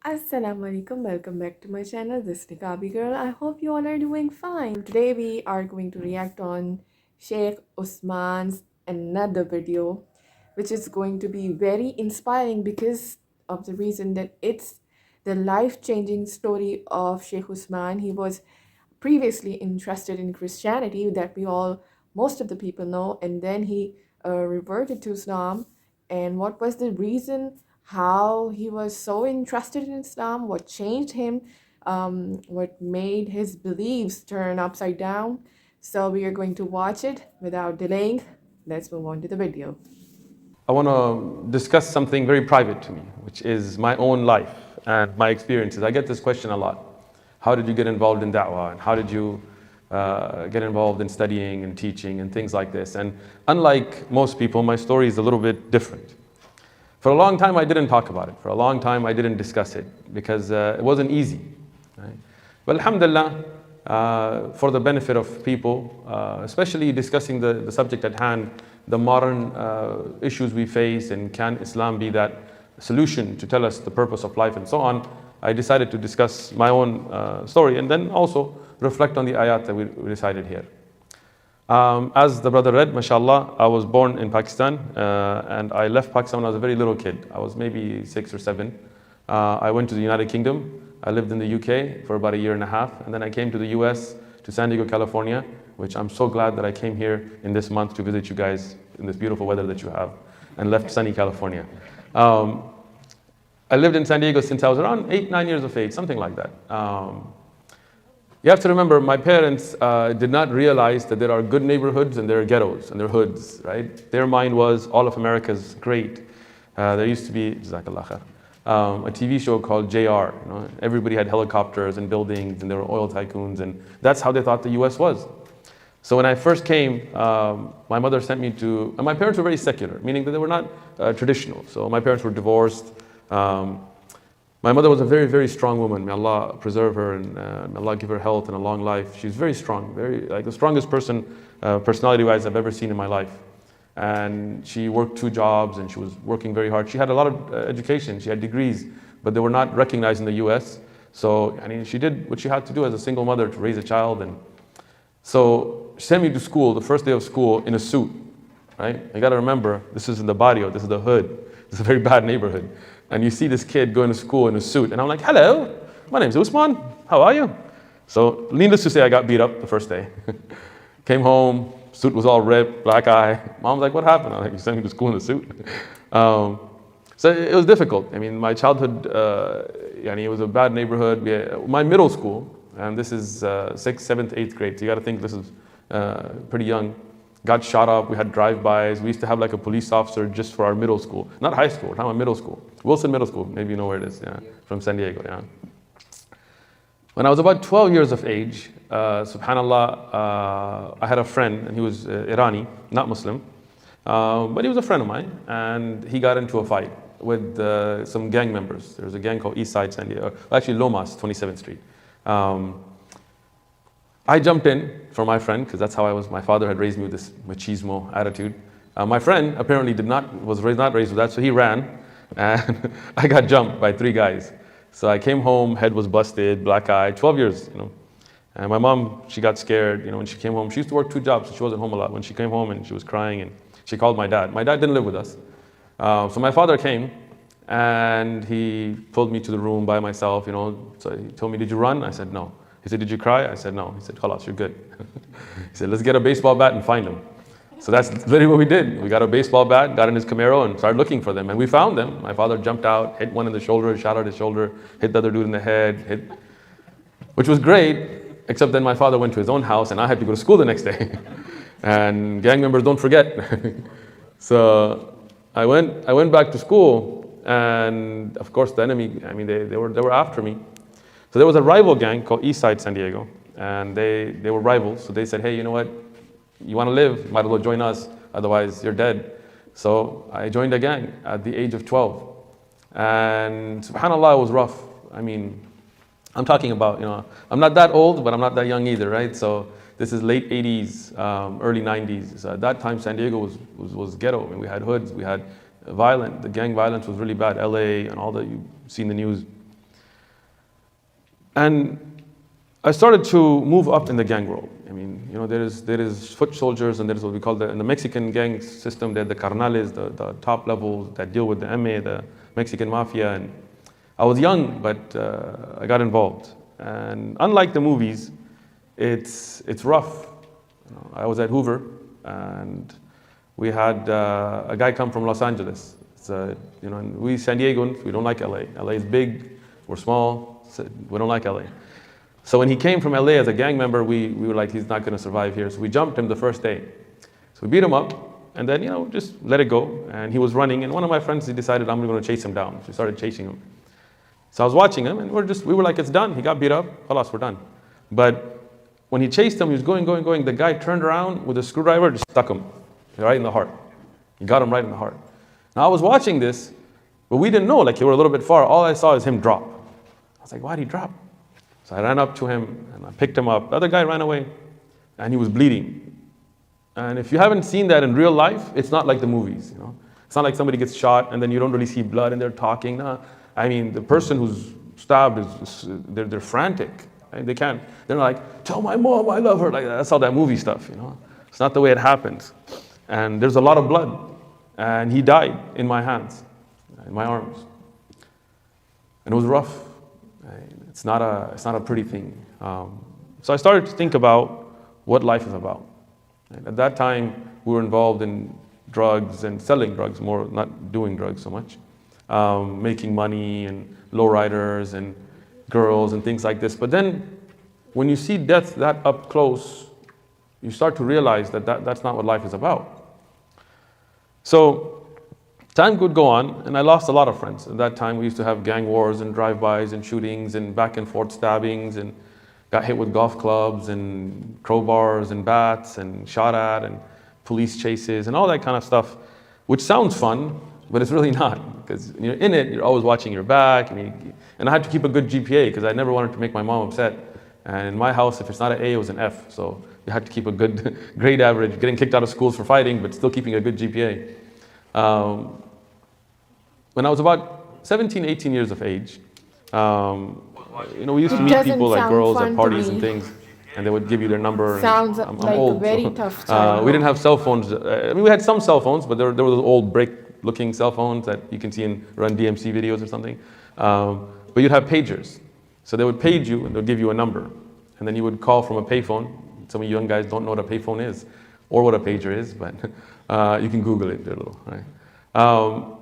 Assalamu alaikum, welcome back to my channel. This is Niqabi Girl. I hope you all are doing fine. Today we are going to react on Shaykh Usman's another video, which is going to be very inspiring because of the reason that it's the life-changing story of Shaykh Usman. He was previously interested in Christianity that most of the people know, and then he reverted to Islam. And what was the reason? How he was so interested in Islam? What changed him? What made his beliefs turn upside down? So we are going to watch it without delaying. Let's move on to the video. I want to discuss something very private to me, which is my own life and my experiences. I get this question a lot. How did you get involved in Dawah? And how did you get involved in studying and teaching and things like this? And unlike most people, my story is a little bit different. For a long time, I didn't talk about it. For a long time, I didn't discuss it because it wasn't easy. Right? But alhamdulillah, for the benefit of people, especially discussing the subject at hand, the modern issues we face, and can Islam be that solution to tell us the purpose of life and so on, I decided to discuss my own story and then also reflect on the ayat that we recited here. As the brother read, mashallah, I was born in Pakistan and I left Pakistan when I was a very little kid. I was maybe 6 or 7. I went to the United Kingdom. I lived in the UK for about a year and a half, and then I came to the US, to San Diego, California, which I'm so glad that I came here in this month to visit you guys in this beautiful weather that you have, and left sunny California. I lived in San Diego since I was around 8, 9 years of age, something like that. You have to remember, my parents did not realize that there are good neighborhoods and there are ghettos and there are hoods, right? Their mind was all of America's great. There used to be, Jazakallah khair, a TV show called JR. You know? Everybody had helicopters and buildings and there were oil tycoons, and that's how they thought the US was. So when I first came, my mother sent me to, and my parents were very secular, meaning that they were not traditional. So my parents were divorced. My mother was a very, very strong woman. May Allah preserve her and may Allah give her health and a long life. She's very strong, very like the strongest person, personality-wise, I've ever seen in my life. And she worked 2 jobs and she was working very hard. She had a lot of education. She had degrees, but they were not recognized in the US. So I mean, she did what she had to do as a single mother to raise a child. And so she sent me to school, the first day of school, in a suit. Right? You got to remember, this is in the barrio, this is the hood. This is a very bad neighborhood. And you see this kid going to school in a suit. And I'm like, hello, my name's Usman. How are you? So needless to say, I got beat up the first day. Came home, suit was all ripped, black eye. Mom's like, what happened? I'm like, you sent me to school in a suit. So it was difficult. I mean, my childhood, it was a bad neighborhood. My middle school, and this is 6th, 7th, 8th grade. So you got to think this is pretty young. Got shot up, we had drive-bys. We used to have like a police officer just for our middle school. Not high school, we're talking about middle school. Wilson Middle School, maybe you know where it is, yeah, from San Diego, yeah. When I was about 12 years of age, subhanAllah, I had a friend, and he was Irani, not Muslim, but he was a friend of mine, and he got into a fight with some gang members. There was a gang called East Side San Diego, actually Lomas, 27th Street. I jumped in for my friend, because that's how I was. My father had raised me with this machismo attitude. My friend apparently was not raised with that, so he ran, and I got jumped by 3 guys. So I came home, head was busted, black eye, 12 years, you know. And my mom, she got scared, you know, when she came home. She used to work 2 jobs, so she wasn't home a lot. When she came home and she was crying, and she called my dad. My dad didn't live with us. So my father came, and he pulled me to the room by myself, you know. So he told me, did you run? I said, no. He said, did you cry? I said, no. He said, khalas, you're good. He said, let's get a baseball bat and find them. So that's literally what we did. We got a baseball bat, got in his Camaro, and started looking for them. And we found them. My father jumped out, hit one in the shoulder, shot out his shoulder, hit the other dude in the head, which was great, except then my father went to his own house, and I had to go to school the next day. And gang members don't forget. So I went back to school, and of course the enemy, I mean, they were after me. So there was a rival gang called East Side San Diego, and they were rivals. So they said, hey, you know what? You want to live, might as well join us, otherwise you're dead. So I joined a gang at the age of 12. And subhanAllah, it was rough. I mean, I'm talking about, you know, I'm not that old, but I'm not that young either, right? So this is late 80s, early 90s. So at that time, San Diego was ghetto. I mean, we had hoods, we had the gang violence was really bad. LA and all that, you see in the news. And I started to move up in the gang world. I mean, there is foot soldiers, and there is what we call in the Mexican gang system, they're the carnales, the top levels that deal with the MA, the Mexican mafia. And I was young, but I got involved. And unlike the movies, it's rough. I was at Hoover, and we had a guy come from Los Angeles. And we San Diegans, we don't like LA. LA is big, we're small, so we don't like LA. So when he came from LA as a gang member, we were like, he's not going to survive here. So we jumped him the first day. So we beat him up, and then just let it go. And he was running, and one of my friends, he decided I'm going to chase him down. So we started chasing him. So I was watching him, and we were like, it's done. He got beat up. Khalas, we're done. But when he chased him, he was going. The guy turned around with a screwdriver, just stuck him right in the heart. He got him right in the heart. Now I was watching this, but we didn't know. Like, he were a little bit far. All I saw is him drop. I was like, why'd he drop? So I ran up to him and I picked him up. The other guy ran away, and he was bleeding. And if you haven't seen that in real life, it's not like the movies. It's not like somebody gets shot and then you don't really see blood and they're talking. No. I mean, the person who's stabbed they're frantic. Right? They're not like, tell my mom I love her. Like, that's all that movie stuff. It's not the way it happens. And there's a lot of blood, and he died in my hands, in my arms. And it was rough. It's not a pretty thing. So I started to think about what life is about. And at that time, we were involved in drugs and selling drugs more, not doing drugs so much. Making money and lowriders and girls and things like this. But then when you see death that up close, you start to realize that's not what life is about. So time would go on, and I lost a lot of friends. At that time, we used to have gang wars and drive-bys and shootings and back and forth stabbings, and got hit with golf clubs and crowbars and bats and shot at, and police chases and all that kind of stuff, which sounds fun, but it's really not, because when you're in it, you're always watching your back, and I had to keep a good GPA because I never wanted to make my mom upset. And in my house, if it's not an A, it was an F. So you had to keep a good grade average, getting kicked out of schools for fighting, but still keeping a good GPA. When I was about 17, 18 years of age, we used to meet people like girls at parties and things, and they would give you their number. Sounds I'm like old, a very tough childhood. we didn't have cell phones. We had some cell phones, but there were those old brick-looking cell phones that you can see in Run DMC videos or something. But you'd have pagers. So they would page you, and they'll give you a number. And then you would call from a payphone. Some of you young guys don't know what a payphone is, or what a pager is, but you can Google it. They're little, right?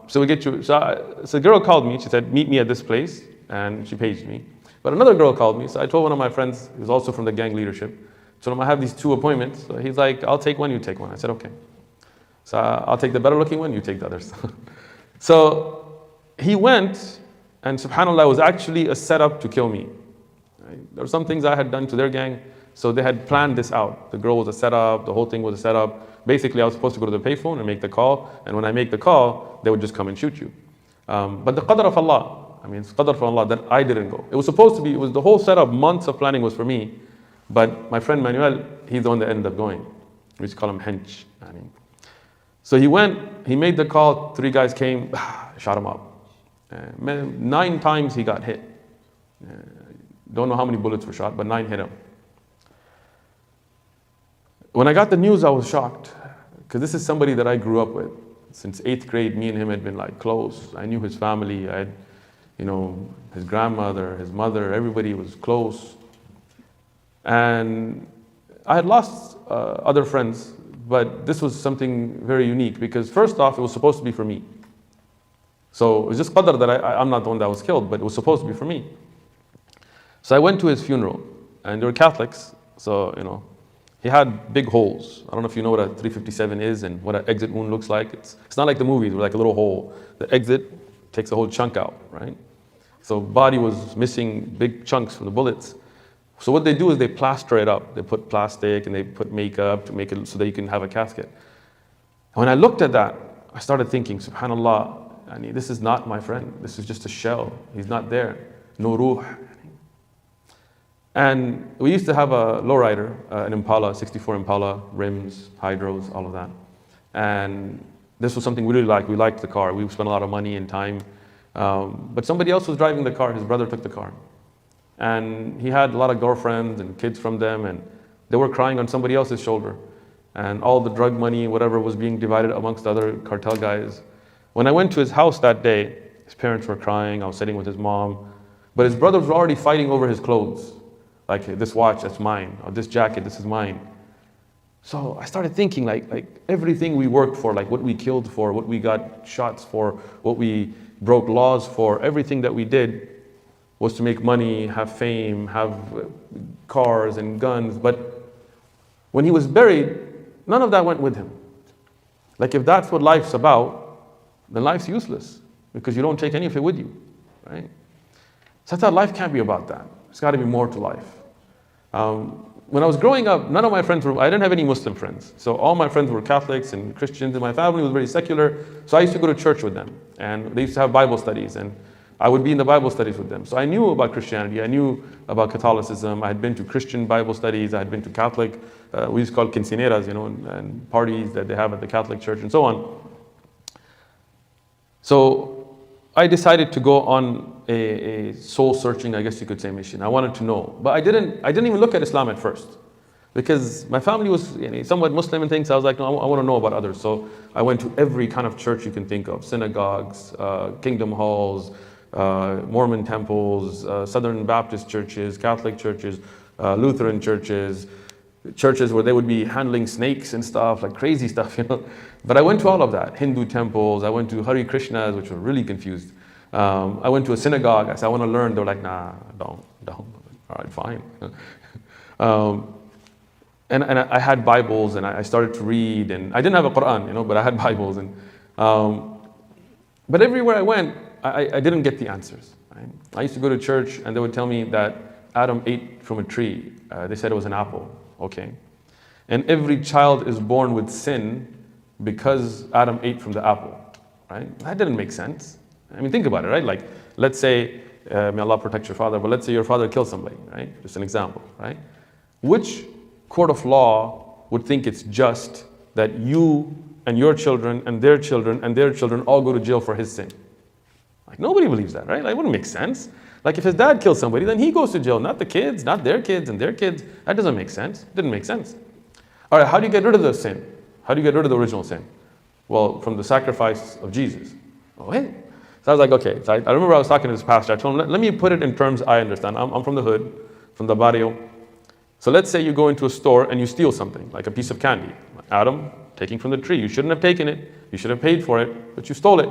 So we get you. So a girl called me. She said, meet me at this place, and she paged me. But another girl called me. So I told one of my friends, who's also from the gang leadership, told him I have these 2 appointments. So he's like, I'll take one, you take one. I said, okay. So I'll take the better looking one, you take the others. So he went, and subhanAllah, it was actually a setup to kill me. Right? There were some things I had done to their gang, so they had planned this out. The girl was a setup, the whole thing was a setup. Basically, I was supposed to go to the payphone and make the call, and when I make the call, they would just come and shoot you. But the qadr of Allah, it's qadr from Allah that I didn't go. It was supposed to be, it was the whole setup, months of planning was for me, but my friend Manuel, he's the one that ended up going. We used to call him hench. So he went, he made the call, 3 guys came, shot him up. 9 times he got hit. Don't know how many bullets were shot, but 9 hit him. When I got the news, I was shocked, because this is somebody that I grew up with. Since 8th grade, me and him had been like close. I knew his family. I had, his grandmother, his mother, everybody was close. And I had lost other friends, but this was something very unique, because first off, it was supposed to be for me. So it was just qadr that I'm not the one that was killed, but it was supposed to be for me. So I went to his funeral, and they were Catholics, so, he had big holes. I don't know if you know what a 357 is and what an exit wound looks like. It's not like the movies, where like a little hole. The exit takes a whole chunk out, right? So body was missing big chunks from the bullets. So what they do is they plaster it up. They put plastic and they put makeup to make it so that you can have a casket. And when I looked at that, I started thinking, subhanAllah, this is not my friend. This is just a shell. He's not there. No ruh. And we used to have a lowrider, an Impala, 64 Impala, rims, hydros, all of that. And this was something we really liked. We liked the car. We spent a lot of money and time. But somebody else was driving the car. His brother took the car. And he had a lot of girlfriends and kids from them, and they were crying on somebody else's shoulder. And all the drug money, whatever, was being divided amongst the other cartel guys. When I went to his house that day, his parents were crying, I was sitting with his mom, but his brothers were already fighting over his clothes. Like, this watch, that's mine, or this jacket, this is mine. So I started thinking, like everything we worked for, like what we killed for, what we got shots for, what we broke laws for, everything that we did was to make money, have fame, have cars and guns. But when he was buried, none of that went with him. Like, if that's what life's about, then life's useless because you don't take any of it with you, right? So I thought life can't be about that. There's got to be more to life. When I was growing up, none of my friends I didn't have any Muslim friends. So all my friends were Catholics and Christians, and my family was very secular. So I used to go to church with them, and they used to have Bible studies, and I would be in the Bible studies with them. So I knew about Christianity, I knew about Catholicism, I had been to Christian Bible studies, I had been to Catholic, we used to call quinceañeras, and parties that they have at the Catholic Church and so on. So I decided to go on a soul searching, I guess you could say, mission. I wanted to know, but I didn't even look at Islam at first, because my family was somewhat Muslim and things. So I was like, no, I want to know about others. So I went to every kind of church you can think of: synagogues, kingdom halls, Mormon temples, Southern Baptist churches, Catholic churches, Lutheran churches, churches where they would be handling snakes and stuff, like crazy stuff, But I went to all of that. Hindu temples, I went to Hare Krishnas, which were really confused. I went to a synagogue. I said, I want to learn. They were like, nah, don't. All right, fine. And I had Bibles, and I started to read, and I didn't have a Quran, but I had Bibles. But everywhere I went, I didn't get the answers. Right? I used to go to church, and they would tell me that Adam ate from a tree. They said it was an apple. Okay. And every child is born with sin because Adam ate from the apple. Right? That didn't make sense. I mean, think about it, right? Like, let's say, may Allah protect your father, but let's say your father killed somebody, right? Just an example, right? Which court of law would think it's just that you and your children and their children and their children all go to jail for his sin? Like, nobody believes that, right? Like, it wouldn't make sense. Like, if his dad kills somebody, then he goes to jail, not the kids, not their kids and their kids. That doesn't make sense. It didn't make sense. All right, how do you get rid of the sin? How do you get rid of the original sin? Well, from the sacrifice of Jesus. Oh, wait. So I was like, okay. So I remember I was talking to this pastor. I told him, let me put it in terms I understand. I'm from the hood, from the barrio. So let's say you go into a store and you steal something, like a piece of candy. Adam, taking from the tree. You shouldn't have taken it. You should have paid for it, but you stole it.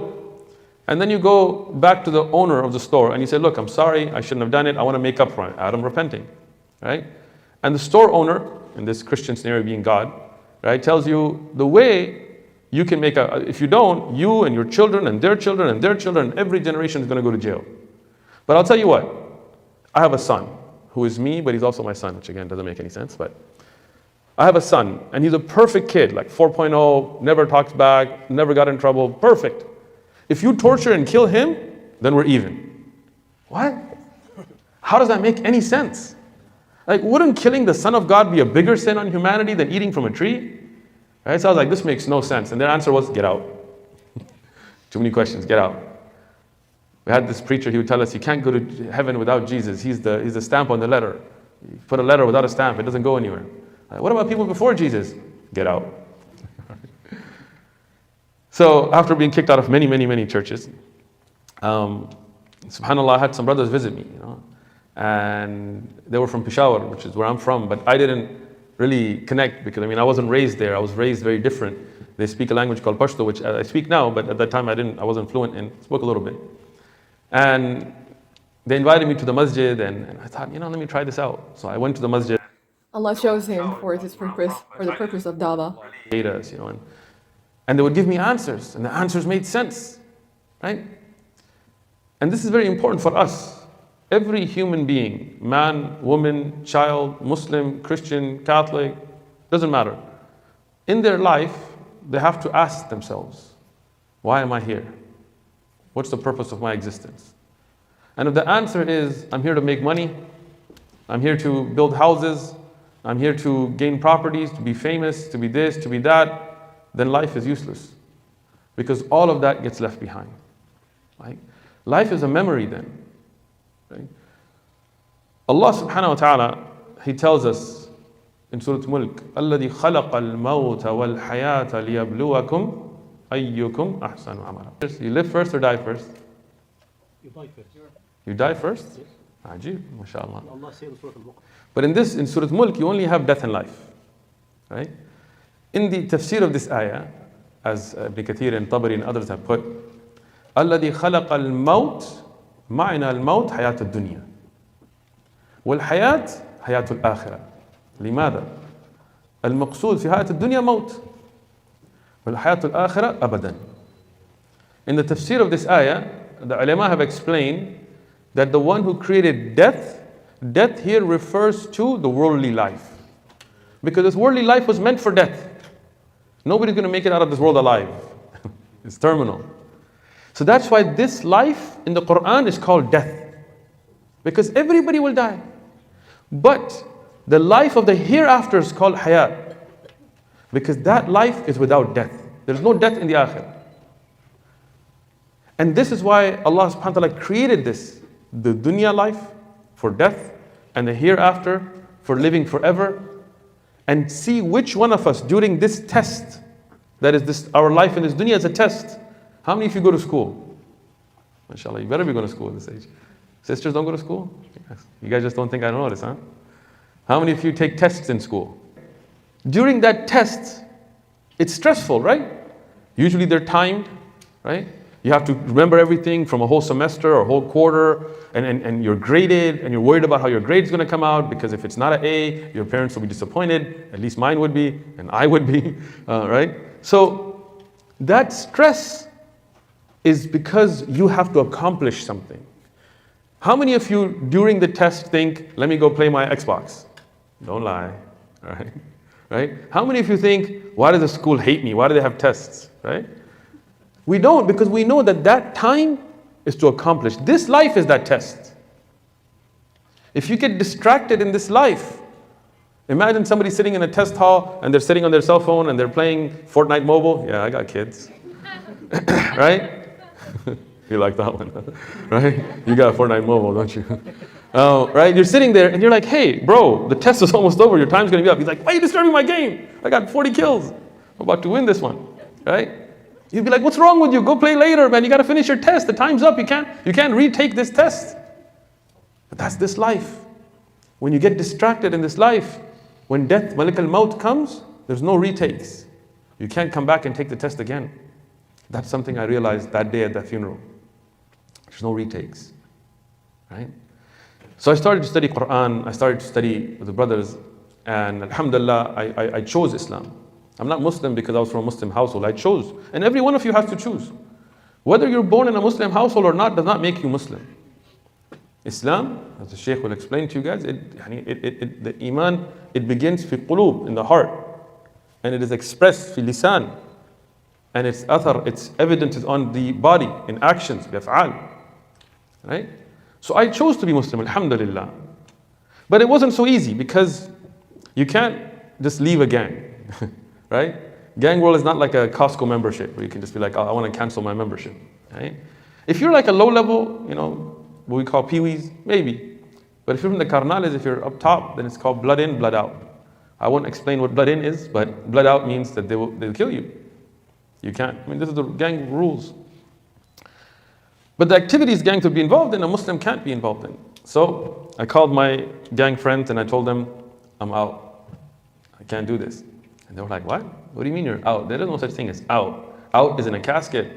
And then you go back to the owner of the store and you say, look, I'm sorry, I shouldn't have done it. I want to make up for it. Adam repenting, right? And the store owner, in this Christian scenario being God, right, tells you the way you can make a, if you don't, you and your children and their children and their children, every generation is going to go to jail. But I'll tell you what, I have a son who is me, but he's also my son, which again doesn't make any sense. But I have a son, and he's a perfect kid, like 4.0, never talks back, never got in trouble, perfect. If you torture and kill him, then we're even. What? How does that make any sense? Like, wouldn't killing the Son of God be a bigger sin on humanity than eating from a tree? Right? So I was like, this makes no sense. And their answer was, get out. Too many questions, get out. We had this preacher, he would tell us, you can't go to heaven without Jesus. He's the stamp on the letter. You put a letter without a stamp, it doesn't go anywhere. What about people before Jesus? Get out. So after being kicked out of many, many, many churches, subhanAllah, I had some brothers visit me, and they were from Peshawar, which is where I'm from, but I didn't really connect because I wasn't raised there. I was raised very different. They speak a language called Pashto, which I speak now, but at that time I wasn't fluent in, spoke a little bit. And they invited me to the masjid, and I thought, let me try this out. So I went to the masjid. Allah chose him for his purpose, for the purpose of Dawah. And they would give me answers, and the answers made sense, right? And this is very important for us. Every human being, man, woman, child, Muslim, Christian, Catholic, doesn't matter. In their life, they have to ask themselves, why am I here? What's the purpose of my existence? And if the answer is, I'm here to make money, I'm here to build houses, I'm here to gain properties, to be famous, to be this, to be that, then life is useless. Because all of that gets left behind. Right? Life is a memory then. Right? Allah subhanahu wa ta'ala, He tells us in Surah Mulk, الَّذِي خَلَقَ الْمَوْتَ وَالْحَيَاةَ لِيَبْلُوَكُمْ أَيُّكُمْ أَحْسَنُ عَمَلًا. You live first or die first? You die first. You die first? Yes. Ajib, mashallah. Allah says in Surah Al-Mulk. But in Surah Mulk, you only have death and life. Right? In the tafsir of this ayah, as Ibn Kathir and Tabari and others have put, الَّذِي خَلَقَ الْمَوْتِ معنى الموت حياة الدنيا والحياة حياة الآخرة. لماذا؟ المقصود في حياة الدنيا موت والحياة الآخرة أبدا. In the tafsir of this ayah, the ulama have explained that the one who created death here refers to the worldly life. Because this worldly life was meant for death. Nobody's going to make it out of this world alive. It's terminal. So that's why this life in the Quran is called death. Because everybody will die. But the life of the hereafter is called hayat. Because that life is without death. There's no death in the akhirah. And this is why Allah subhanahu wa ta'ala created this. The dunya life for death and the hereafter for living forever. And see which one of us during this test, that is this, our life in this dunya is a test. How many of you go to school? MashaAllah, you better be going to school at this age. Sisters don't go to school? Yes. You guys just don't think I don't notice, huh? How many of you take tests in school? During that test, it's stressful, right? Usually they're timed, right? You have to remember everything from a whole semester or a whole quarter, and you're graded, and you're worried about how your grade's going to come out, because if it's not an A, your parents will be disappointed. At least mine would be, and I would be, right? So that stress is because you have to accomplish something. How many of you during the test think, let me go play my Xbox? Don't lie, right? Right? How many of you think, why does the school hate me? Why do they have tests, right? We don't, because we know that that time is to accomplish. This life is that test. If you get distracted in this life, imagine somebody sitting in a test hall and they're sitting on their cell phone and they're playing Fortnite Mobile. Yeah, I got kids. Right? You like that one, right? You got Fortnite Mobile, don't you? Right? You're sitting there and you're like, hey, bro, the test is almost over. Your time's going to be up. He's like, why are you disturbing my game? I got 40 kills. I'm about to win this one, right? You'd be like, what's wrong with you? Go play later, man. You got to finish your test. The time's up. You can't retake this test. But that's this life. When you get distracted in this life, when death, Malik al-Maut comes, there's no retakes. You can't come back and take the test again. That's something I realized that day at that funeral. There's no retakes, right? So I started to study Quran. I started to study with the brothers, and alhamdulillah, I chose Islam. I'm not Muslim because I was from a Muslim household. I chose. And every one of you has to choose. Whether you're born in a Muslim household or not does not make you Muslim. Islam, as the Shaykh will explain to you guys, the Iman, it begins fi qulub, in the heart. And it is expressed fi lisan. And its athar, its evidence is on the body, in actions, bi af'al. Right? So I chose to be Muslim, alhamdulillah. But it wasn't so easy because you can't just leave a gang. Right? Gang world is not like a Costco membership where you can just be like, oh, I want to cancel my membership. Right? If you're like a low level, what we call peewees, maybe. But if you're from the carnales, if you're up top, then it's called blood in, blood out. I won't explain what blood in is, but blood out means that they'll kill you. You can't. I mean, this is the gang rules. But the activities gangs would be involved in, a Muslim can't be involved in. So I called my gang friends and I told them, I'm out. I can't do this. And they were like, what? What do you mean you're out? There is no such thing as out. Out is in a casket,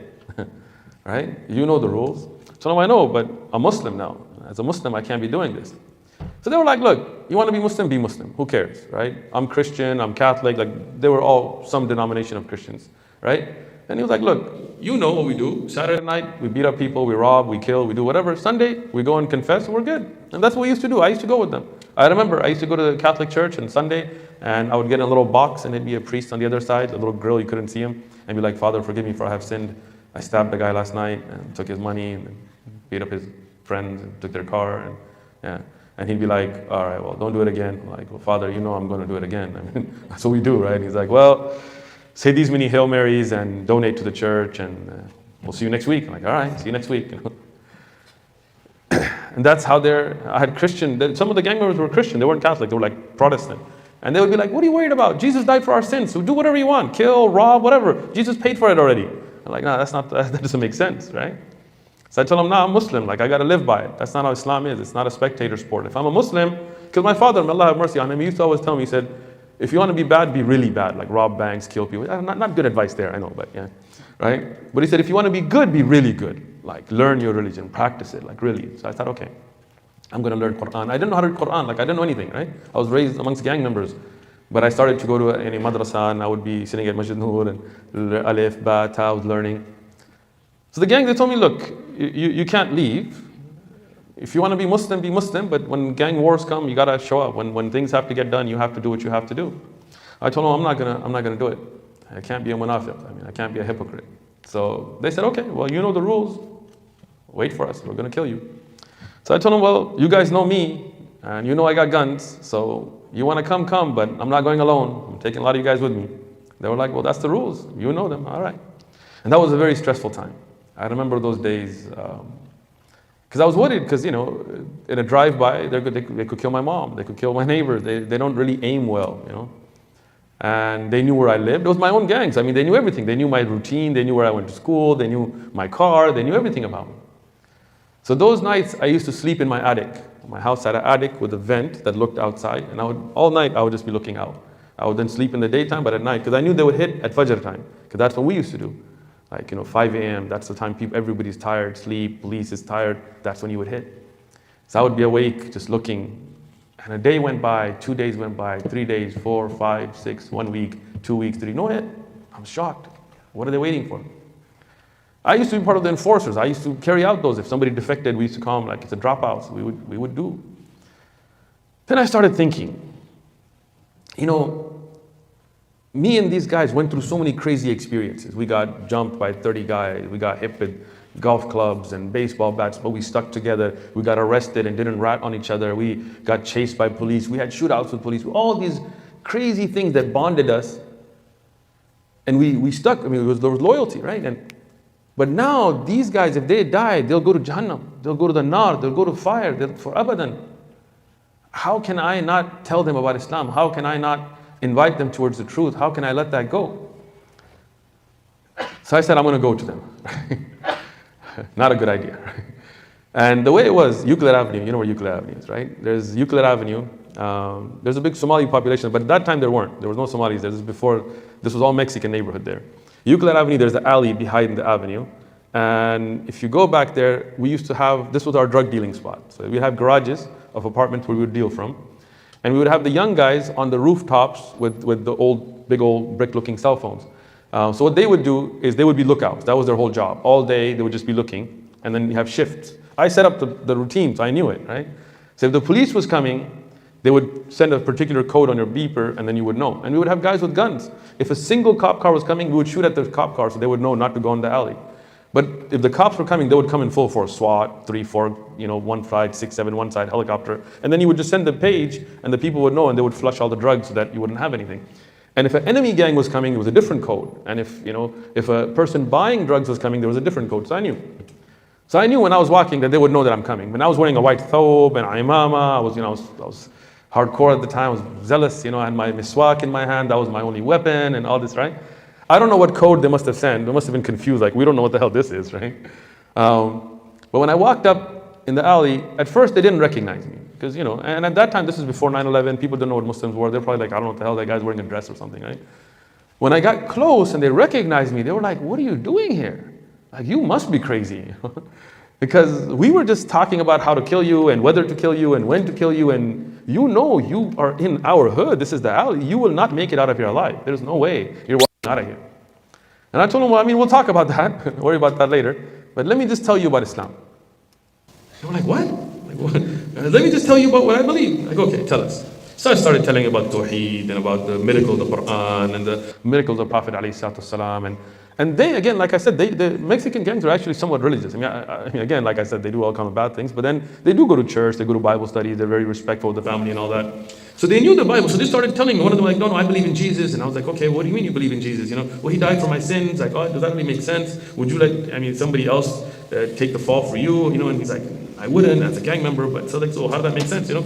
right? You know the rules. So now I know, but I'm Muslim now. As a Muslim, I can't be doing this. So they were like, look, you want to be Muslim? Be Muslim. Who cares, right? I'm Christian, I'm Catholic. Like, they were all some denomination of Christians, right? And he was like, look, you know what we do. Saturday night, we beat up people, we rob, we kill, we do whatever. Sunday, we go and confess, and we're good. And that's what we used to do. I used to go with them. I remember I used to go to the Catholic church on Sunday, and I would get in a little box, and there'd be a priest on the other side, a little grill, you couldn't see him, and be like, Father, forgive me for I have sinned. I stabbed the guy last night, and took his money, and beat up his friends, and took their car, and yeah. And he'd be like, all right, well, don't do it again. I'm like, well, Father, you know I'm going to do it again. I mean, that's what we do, right? He's like, well, say these many Hail Marys and donate to the church, and we'll see you next week. I'm like, all right, see you next week. And that's how I had Christian, some of the gang members were Christian, they weren't Catholic, they were like Protestant. And they would be like, what are you worried about? Jesus died for our sins, so do whatever you want, kill, rob, whatever. Jesus paid for it already. I'm like, no, that doesn't make sense, right? So I tell them, I'm Muslim, like I gotta live by it. That's not how Islam is, it's not a spectator sport. If I'm a Muslim, because my father, may Allah have mercy on him, he used to always tell me, he said, if you want to be bad, be really bad, like rob banks, kill people. Not good advice there, I know, but yeah, right? But he said, if you want to be good, be really good. Like learn your religion, practice it, like really. So I thought, okay, I'm going to learn Quran. I didn't know how to read Quran, like I didn't know anything, right? I was raised amongst gang members. But I started to go to any madrasa and I would be sitting at Masjid Noor and Alif, Ba, Ta, I was learning. So the gang, they told me, look, you can't leave. If you want to be Muslim, but when gang wars come, you got to show up. When things have to get done, you have to do what you have to do. I told them, I'm not gonna do it. I can't be a munafiq. I mean, I can't be a hypocrite. So they said, okay, well, you know the rules. Wait for us, we're gonna kill you. So I told them, well, you guys know me, and you know I got guns, so you want to come, but I'm not going alone. I'm taking a lot of you guys with me. They were like, well, that's the rules. You know them, all right. And that was a very stressful time. I remember those days, because I was worried, because, in a drive-by, they could kill my mom, they could kill my neighbors. They don't really aim well, And they knew where I lived. It was my own gangs. I mean, they knew everything. They knew my routine, they knew where I went to school, they knew my car, they knew everything about me. So those nights, I used to sleep in my attic. My house had an attic with a vent that looked outside, and all night I would just be looking out. I would then sleep in the daytime, but at night, because I knew they would hit at Fajr time, because that's what we used to do. Like, 5 a.m., that's the time everybody's tired, sleep, police is tired, that's when you would hit. So I would be awake, just looking, and a day went by, 2 days went by, 3 days, 4, 5, 6, 1 week, 2 weeks, 3, no hit. I'm shocked. What are they waiting for? I used to be part of the enforcers. I used to carry out those. If somebody defected, we used to call them like it's a dropout. So we would do. Then I started thinking, me and these guys went through so many crazy experiences. We got jumped by 30 guys. We got hit with golf clubs and baseball bats, but we stuck together. We got arrested and didn't rat on each other. We got chased by police. We had shootouts with police. All these crazy things that bonded us. And we stuck. I mean, there was loyalty, right? But now, these guys, if they die, they'll go to Jahannam. They'll go to the Nar. They'll go to fire. For abadan. How can I not tell them about Islam? How can I not invite them towards the truth? How can I let that go? So I said, I'm going to go to them. Not a good idea. And the way it was, Euclid Avenue, you know where Euclid Avenue is, right? There's Euclid Avenue. There's a big Somali population, but at that time there weren't. There was no Somalis there. This was all Mexican neighborhood there. Euclid Avenue, there's an alley behind the avenue. And if you go back there, we used to have, this was our drug dealing spot. So we have garages of apartments where we would deal from. And we would have the young guys on the rooftops with the big old brick looking cell phones. So what they would do is they would be lookouts. That was their whole job. All day they would just be looking. And then you have shifts. I set up the routine, so I knew it, right? So if the police was coming, they would send a particular code on your beeper, and then you would know. And we would have guys with guns. If a single cop car was coming, we would shoot at the cop car so they would know not to go in the alley. But if the cops were coming, they would come in full force, SWAT, 3, 4, one side, 6, 7, one side, helicopter. And then you would just send the page, and the people would know, and they would flush all the drugs so that you wouldn't have anything. And if an enemy gang was coming, it was a different code. And if a person buying drugs was coming, there was a different code. So I knew. So I knew when I was walking that they would know that I'm coming. When I was wearing a white thobe and imama, I was hardcore at the time. I was zealous. I had my miswak in my hand. That was my only weapon and all this, right? I don't know what code they must have sent. They must have been confused. Like, we don't know what the hell this is, right? But when I walked up in the alley, at first they didn't recognize me. Because, and at that time, this is before 9/11. People didn't know what Muslims were. They're probably like, I don't know what the hell that guy's wearing a dress or something, right? When I got close and they recognized me, they were like, what are you doing here? Like, you must be crazy. Because we were just talking about how to kill you and whether to kill you and when to kill you, and you are in our hood. This is the alley. You will not make it out of here alive. There's no way you're walking out of here. And I told them, well, we'll talk about that. Worry about that later. But let me just tell you about Islam. They were like, what? Let me just tell you about what I believe. Like, okay, tell us. So I started telling about Tawheed and about the miracles of the Quran and the miracles of Prophet ﷺ. And they, again, like I said, the Mexican gangs are actually somewhat religious. I mean, again, like I said, they do all kinds of bad things, but then they do go to church, they go to Bible studies, they're very respectful of the family and all that. So they knew the Bible, so they started telling me. One of them was like, no, I believe in Jesus. And I was like, okay, what do you mean you believe in Jesus? Well, he died for my sins. Like, oh, does that really make sense? Would you somebody else take the fall for you? And he's like, I wouldn't as a gang member, but so like, so how does that make sense, you know?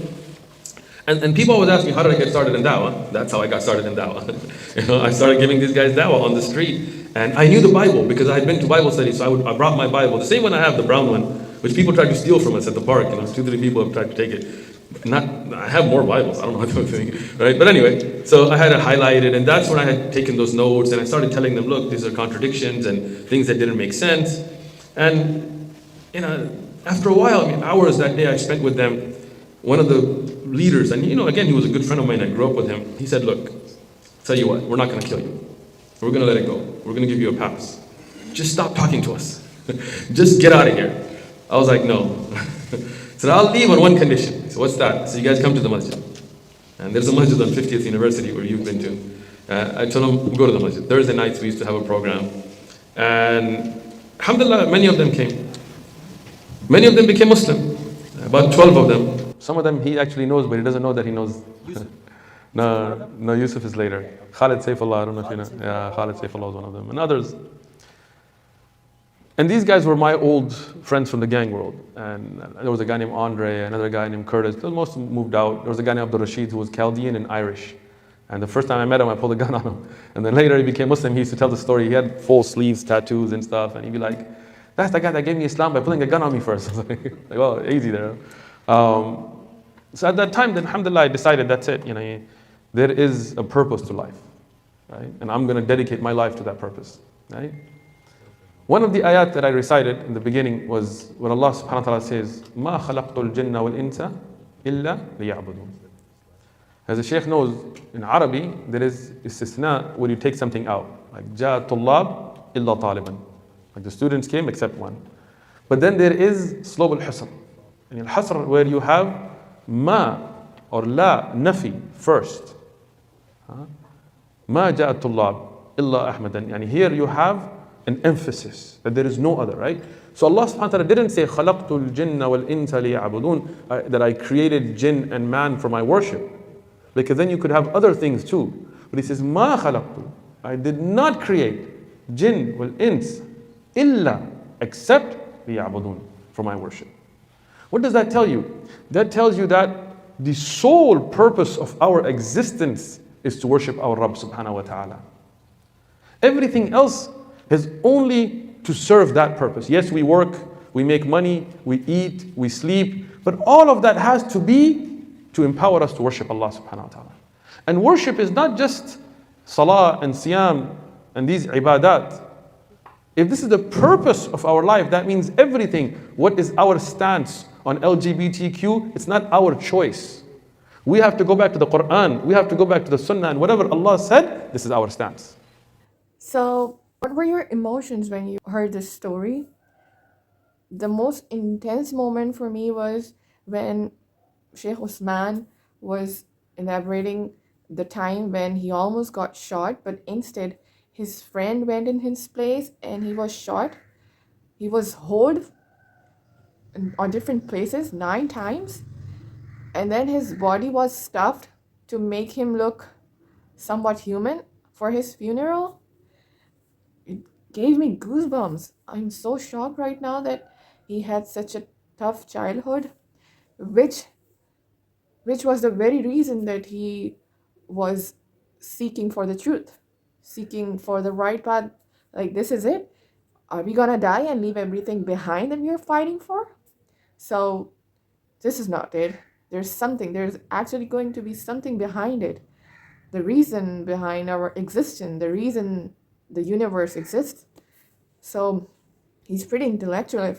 And people always ask me, how did I get started in Dawah? That's how I got started in Dawah. I started giving these guys Dawah on the street. And I knew the Bible because I had been to Bible study, so I brought my Bible. The same one I have, the brown one, which people tried to steal from us at the park. 2, 3 people have tried to take it. I have more Bibles, I don't know what I'm saying, right? But anyway, so I had it highlighted, and that's when I had taken those notes, and I started telling them, look, these are contradictions and things that didn't make sense. And, after a while, hours that day I spent with them, one of the leaders, and again, he was a good friend of mine, I grew up with him. He said, look, tell you what, we're not going to kill you. We're going to let it go. We're going to give you a pass. Just stop talking to us. Just get out of here. I was like, no. So I'll leave on one condition. So what's that? So you guys come to the masjid. And there's a masjid on 50th University where you've been to. I told them, go to the masjid. Thursday nights we used to have a program. And alhamdulillah, many of them came. Many of them became Muslim. About 12 of them. Some of them he actually knows, but he doesn't know that he knows. No, Yusuf is later. Khalid Saifullah, I don't know if you know. Yeah, Khalid Saifullah was one of them. And others. And these guys were my old friends from the gang world. And there was a guy named Andre, another guy named Curtis. Most of them moved out. There was a guy named Abdul Rashid who was Chaldean and Irish. And the first time I met him, I pulled a gun on him. And then later he became Muslim. He used to tell the story. He had full sleeves, tattoos and stuff. And he'd be like, that's the guy that gave me Islam by putting a gun on me first. I was like, well, easy there. So at that time, then alhamdulillah, I decided that's it. There is a purpose to life, right? And I'm going to dedicate my life to that purpose, right? One of the ayat that I recited in the beginning was when Allah subhanahu wa ta'ala says, مَا خَلَقْتُ الْجِنَّ وَالْإِنسَ إِلَّا لِيَعْبُدُونَ. As the Shaykh knows, in Arabic, there is istisna when you take something out. Like, جَاءَ الطُّلَّابِ إِلَّا طَالِبًا. Like the students came except one. But then there is slob al-hasr. And al-hasr where you have ma or la, nafi, first. ما جاء الطلاب إلا أحمدا. Yani here you have an emphasis that there is no other, right? So Allah subhanahu wa ta'ala didn't say خلقت الجن والإنس ليعبدون, that I created jinn and man for my worship, because then you could have other things too. But he says ما خلقت, I did not create jinn والإنس إلا, except ليعبدون, for my worship. What does that tell you? That tells you that the sole purpose of our existence is to worship our Rabb subhanahu wa ta'ala. Everything else is only to serve that purpose. Yes, we work, we make money, we eat, we sleep, but all of that has to be to empower us to worship Allah subhanahu wa ta'ala. And worship is not just salah and siyam and these ibadat. If this is the purpose of our life, that means everything. What is our stance on LGBTQ? It's not our choice. We have to go back to the Quran. We have to go back to the Sunnah. And whatever Allah said, this is our stance. So, what were your emotions when you heard this story? The most intense moment for me was when Shaykh Usman was elaborating the time when he almost got shot, but instead his friend went in his place and he was shot. He was holed on different places 9 times, and then his body was stuffed to make him look somewhat human for his funeral. It gave me goosebumps. I'm so shocked right now that he had such a tough childhood, which was the very reason that he was seeking for the truth, seeking for the right path. Like, this is it. Are we gonna die and leave everything behind that we are fighting for? So this is not it. There's actually going to be something behind it. The reason behind our existence, the reason the universe exists. So he's pretty intellectual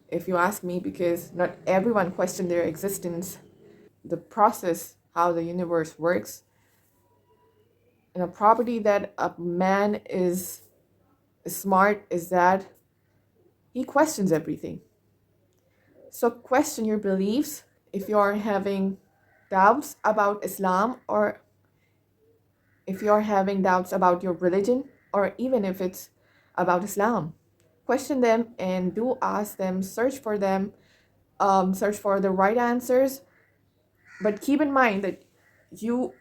if you ask me, because not everyone questioned their existence, the process, how the universe works. And a property that a man is smart is that he questions everything. So question your beliefs if you are having doubts about Islam, or if you are having doubts about your religion, or even if it's about Islam. Question them and do ask them, search for them, search for the right answers. But keep in mind that you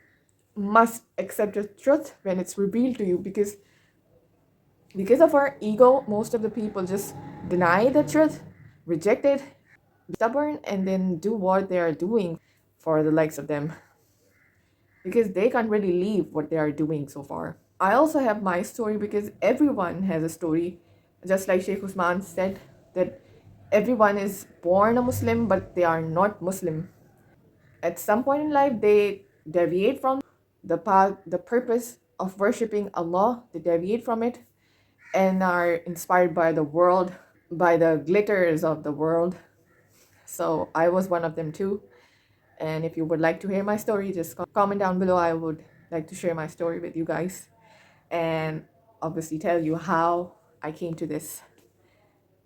must accept the truth when it's revealed to you, because of our ego, most of the people just deny the truth, reject it, stubborn and then do what they are doing for the likes of them, because they can't really leave what they are doing so far. I also have my story, because everyone has a story. Just like Shaykh Usman said, that everyone is born a Muslim, but they are not Muslim. At some point in life, they deviate from the path, the purpose of worshipping Allah, they deviate from it and are inspired by the world, by the glitters of the world. So I was one of them too. And if you would like to hear my story, just comment down below. I would like to share my story with you guys and obviously tell you how I came to this.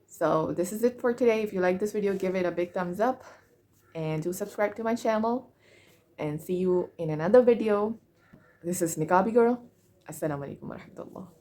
So this is it for today. If you like this video, give it a big thumbs up and do subscribe to my channel, and see you in another video. This is Niqabi Girl. Assalamu alaikum warahmatullah.